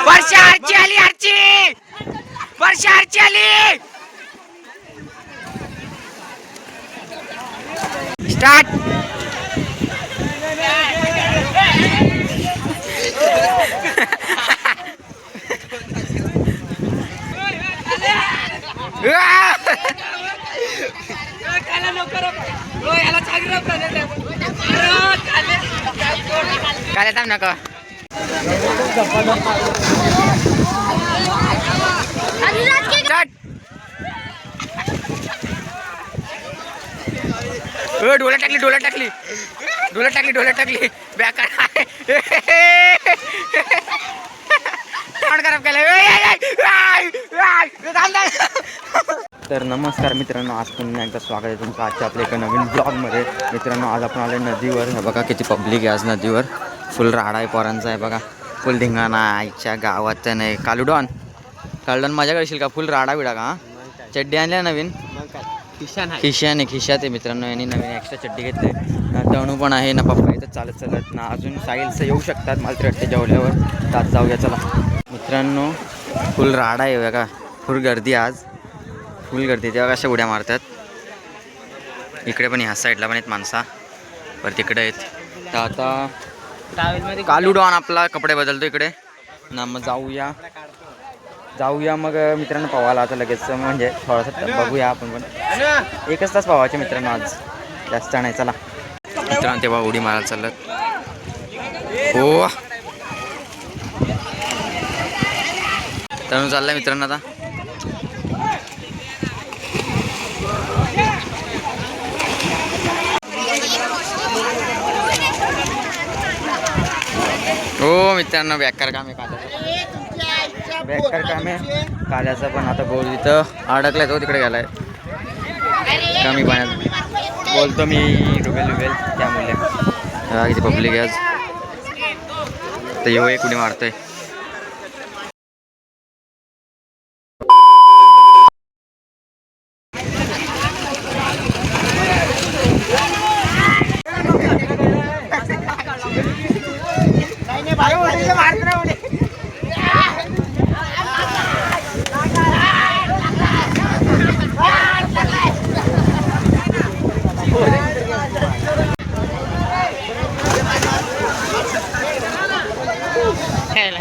वर्षा आरची आली, आरची वर्षा आरची आली. स्टार्ट. काय थांब नका. डोला टाकली, डोला टाकली, डोला टाकली, डोला टाकली. बॅक खराब केलं. तर नमस्कार मित्रांनो, आज पुन्हा एकदा स्वागत आहे तुमचं आजच्या आपल्या एका नवीन ब्लॉगमध्ये. मित्रांनो, आज आपण आले नदीवर. बघा किती पब्लिक आहे आज नदीवर. फुल राडा आहे पोरांचा आहे बघा. फुल धिंगाणा आईच्या गावात नाही. कालुडॉन मजा करशील का? फुल राडा बिडा का? चड्डी आणल्या नवीन? खिशाने खिशात आहे मित्रांनो. यांनी नवीन एक्स्ट्रा चड्डी घेतली. ना तणू पण आहे ना पप्पा इथं चालत चालत ना. अजून साहिलचं येऊ शकतात मला तरी वाटते जेवल्यावर. तास जाऊया चला मित्रांनो. फुल राडा आहे बघा. फुल गर्दी आज, फुल गर्दी. तेव्हा कशा उड्या मारतात. इकडे पण ह्या साईडला पण आहेत माणसा, पर तिकडे आहेत. तर आता कालुडॉन आपला कपडे बदलतो इकडे ना. मग जाऊया मग मित्रांनो पवायला आता लगेच. म्हणजे थोडासा बघूया आपण पण. 1 तास पवायचे मित्रांनो आज, जास्त नाही. चला मित्रांनो, तेव्हा उडी मारायला चालत. हो तणू चाललाय मित्रांनो आता. हो मित्रांनो, बेकार काम आहे काल्याचं. बेकार काम आहे काल्याचं पण. आता बोल इथं अडकलाय तो, तिकडे गेलाय कमी पाण्यात. बोलतो मी रुबेल त्यामुळे किती पब्लिक आहे आज. तर येऊ एक उडी मारतोय.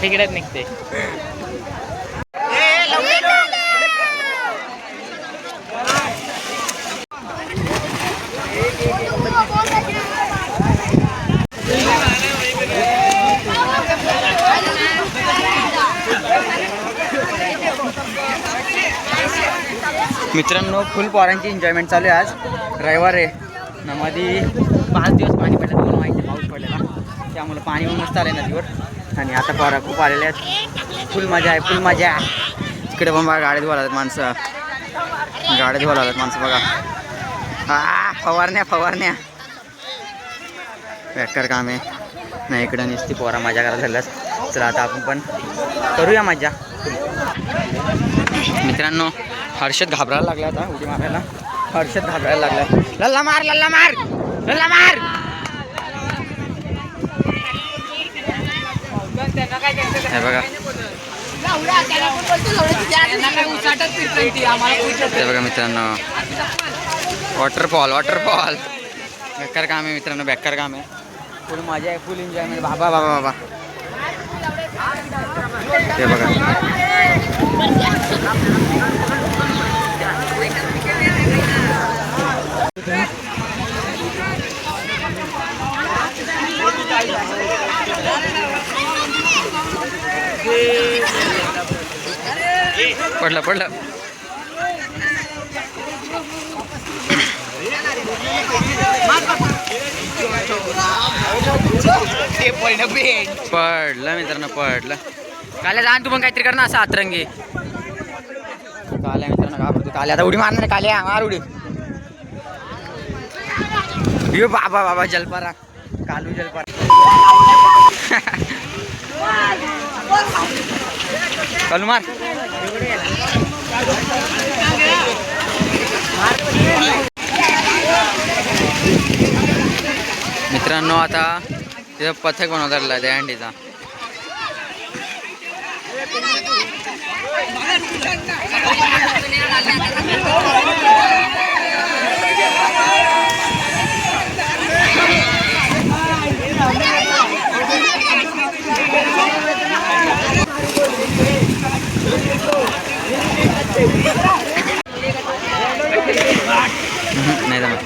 तिकडेच निघते. मित्रांनो, फुल पोरांची एन्जॉयमेंट चालू आहे. आज रविवार आहे ना. मध्ये 5 दिवस पाणी पडलं, 2 माहिती पाऊस पडलेला, त्यामुळे पाणी मस्त आलं आहे नदीवर. आणि आता पोरा खूप आलेले आहेत. फुल मजा आहे, फुल मजा. इकडे पण बघा गाड्यात बोलावतात माणसं, गाड्यात बोलावतात माणसं बघा. फवारण्या बेकार काम आहे नाही. इकडं नुसती पोरा मजा करायला झाल्यास. चला आता आपण पण करूया मजा. मित्रांनो, हर्षद घाबरायला लागला आता उडी मारायला. हर्षद घाबरायला लागला. लल्ला मार, लल्ला मार, लल्ला मार. हे बघा, हे बघा मित्रांनो, वॉटरफॉल. बेकार काम आहे मित्रांनो, बेकार काम आहे. फुल मजा आहे, फुल एन्जॉयमेंट. बाबा हे बघा. पडलं मित्रांनो, पडलं. काल्या जाण तू पण काहीतरी कर ना असं अतरंगी. काल्या मित्रांनो घाबरतो. काल्या आता उडी मारणार. काल्या मार उडी. यो बाबा जलपारा, कालू जलपारा. कालू मार. मित्रांनो आता तिथं पथक बनवलेला आहे दहीहंडीचा. नाही जमत.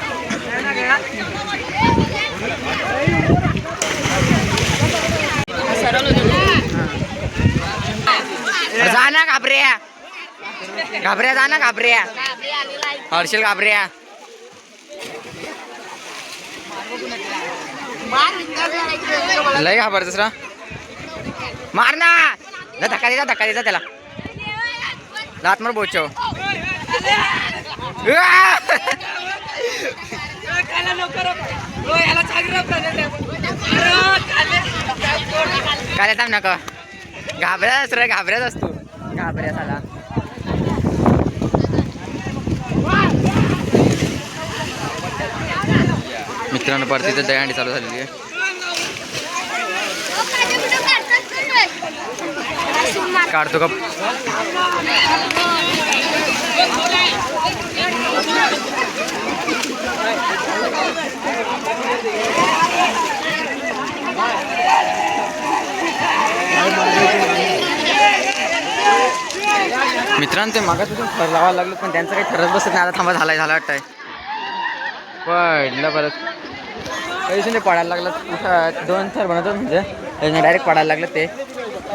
जा ना घाबऱ्या घाबऱ्या, जा ना घाबऱ्या. हर्षल घाबऱ्या. लय घाबर दुसरा मार ना. धक्का द्यायचा, धक्का द्यायचा त्याला. लात मार बोचव. काय थांब नका. घाबऱ्याच रे, घाबऱ्याच असतो. घाबऱ्या झाला. मित्रांनो परत तिथे दहीहंडी चालू झालेली आहे. काढतो का. मित्रांनो ते मागापासून थर लावायला लागलो पण त्यांचं काही ठरत बसत नाही. आता थांबा झाला वाटतंय. पडलं परत काही ते पडायला लागलं. 2 थर बनवतात म्हणजे त्याने डायरेक्ट पडायला लागलं. ते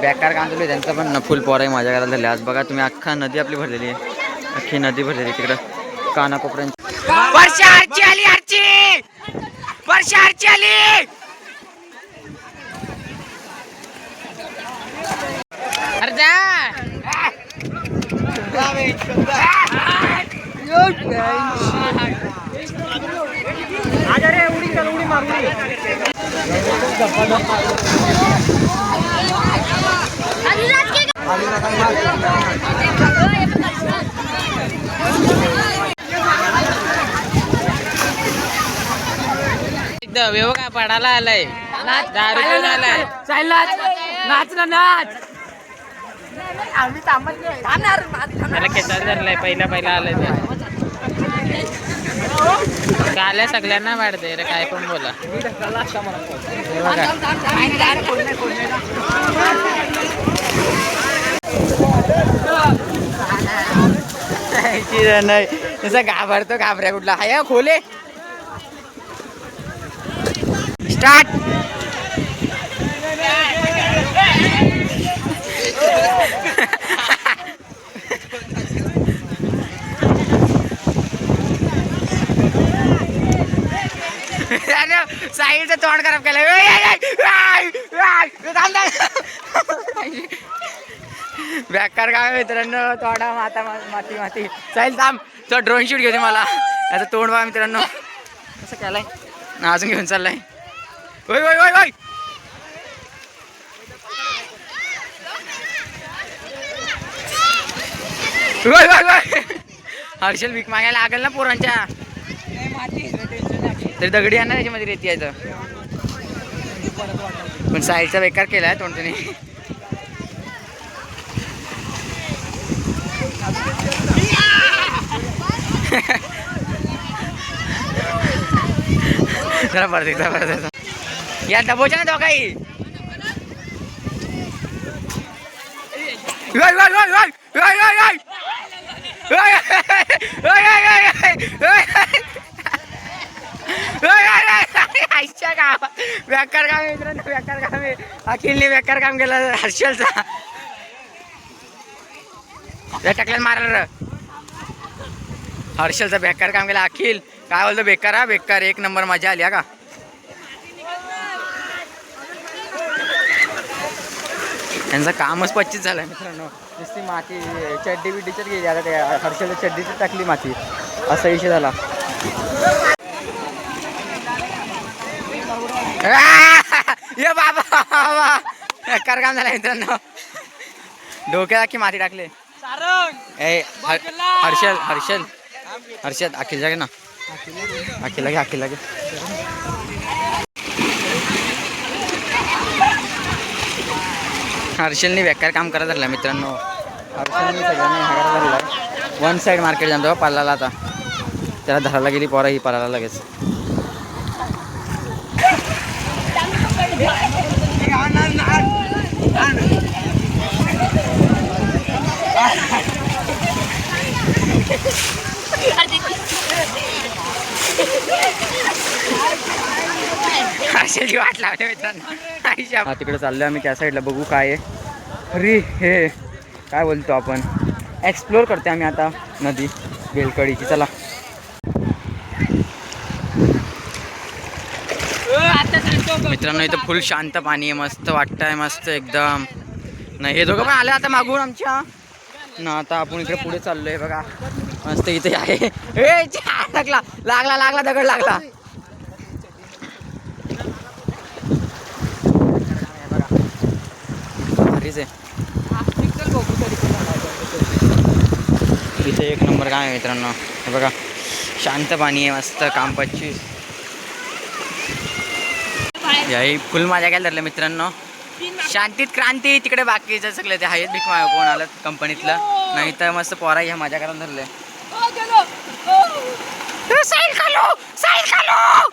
बेकार काम चालू आहे त्यांचं पण. फुल पोर आहे माझ्या घरात झाले. आज बघा तुम्ही अख्खा नदी आपली भरलेली आहे. अख्खी नदी भरलेली तिकडं कानाकोपऱ्यांची. वर्षा आरची आली, आरची वर्षा आरची आली. अरे जा. उडी चल, उडी मार. वेव काय पडायला आलाय. दारू घेऊन आलाय. नाच ना नाच. त्याला खेचायला धरलाय. पहिला आलाय ते आल्या सगळ्यांना वाढते रे. काय पण बोला. नाही तसं घाबरतो. घाबऱ्या कुठला हाय खोले. स्टार्ट. साईडचं तोंड खराब केलं. बेकार काय मित्रांनो. तोंडा माता माती माती. साहिल थांब. तो ड्रोन शूट घेते मला. याचं तोंड बघा मित्रांनो कसं केलंय. अजून घेऊन चाललाय. ओय ओय ओय ओय. हर्षल भीक मागायला लागेल ना पोरांच्या. तरी दगडी आणा त्याच्यामध्ये रेती यायचं. पण साईडचा बेकार केलाय तोंडने. जरा परत या दबोच्या ना दोघाही. बेकार काम मित्रांनो, बेकार काम आहे. अखिलने बेकार काम केलं हर्षलचा. टाकल्यान मारलं. हर्षलचा बेकार काम केलं. अखिल काय बोलतो. बेकार हा बेकार. 1 नंबर मजा आली का. त्यांचं कामच 25 झालं मित्रांनो. नुसती माती चड्डी बिड्डीच्यात गेली. आता त्या हर्षलच्या चड्डीची टाकली माती. असा विषय झाला. ये बाबा बेकार काम झालं मित्रांनो. डोक्यात अख्खी माती टाकले. हर्षल हर्षल हर्षद अखिल जागे ना. अखिल लागे अखिल लागे. हर्षलनी बेकार काम करत राहिलं मित्रांनो. हर्षलनी सगळ्यांनी हा करत राहिलं. वन साईड मार्केट जाणतो पालाला आता. त्याला धरायला गेली पोरा ही पालाला लगेच. हर्षलची वाट लावते मित्रांनो. तिकडे चाललोय आम्ही त्या साईडला बघू काय आहे. अरे हे काय बोलतो आपण एक्सप्लोर करते आम्ही आता नदी बेलकडीची. चला मित्रांनो इथं फुल शांत पाणी आहे. मस्त वाटतंय मस्त एकदम. नाही हे दोघं पण आले आता मागून आमच्या ना. आता आपण इकडे पुढे चाललोय बघा. मस्त इथे आहे. ए लागला लागला लागला दगड लागला. भारीच आहे इथे. एक नंबर काय आहे मित्रांनो. हे बघा शांत पाणी आहे मस्त. काम 25 याही फुल मजा घ्यायला धरलं मित्रांनो. शांतीत क्रांती. तिकडे बाकीचं सगळं ते आहेत भीक माग कोण आलं कंपनीतलं. नाही तर मस्त पोरा ह्या मजा करायला धरले. साईल खालो साईल खालो.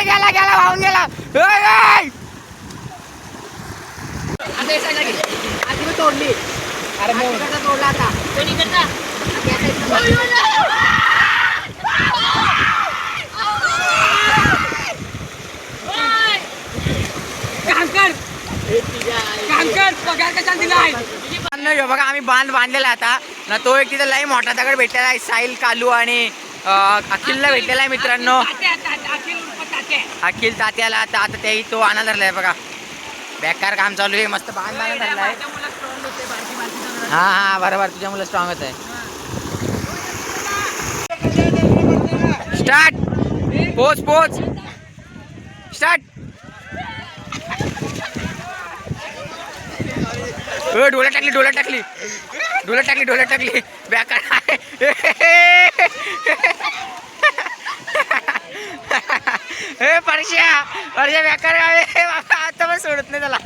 गेला गेला वाहून गेला. तोडली. अरे तोडला आता. बघा आम्ही बांध बांधलेला आता ना. तो एक तिथं लई मोठा दगड भेटलेला आहे. साहिल कालू आणि अखिलला भेटलेला आहे मित्रांनो. अखिल तात्याला आता आता तेही तो आणायला धरलाय बघा. बेकार काम चालू आहे. मस्त बांध बांधायला धरलाय. हा हा बरोबर तुझ्या मुलं स्ट्रॉंगच आहे. स्टार्ट पोच पोच स्टार्ट. डोळ्यात टाकली डोळ्यात टाकली डोळ्यात टाकली डोळ्यात टाकली. बेकार हे परश्या परश्या बेकार आता पण सोडत नाही त्याला.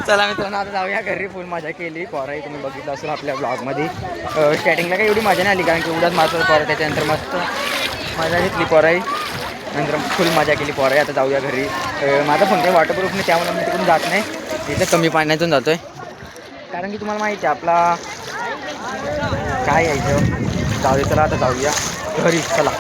चला मित्रांनो आता जाऊया घरी. फुल मजा केली. पोराही तुम्ही बघितलं असेल आपल्या ब्लॉगमध्ये. स्टार्टिंगला काही एवढी मजा नाही आली कारण की उद्याच माझं पोरं. त्याच्यानंतर मस्त मजा घेतली पोराही. नंतर फुल मजा केली पोराही. आता जाऊया घरी. माझा फोन काही वॉटरप्रूफ नाही त्यामुळे मी तिकडून जात नाही. इथं कमी पाण्यातून जातोय कारण की तुम्हाला माहिती आहे आपला काय यायचं. जाऊया चला आता जाऊया घरी. चला.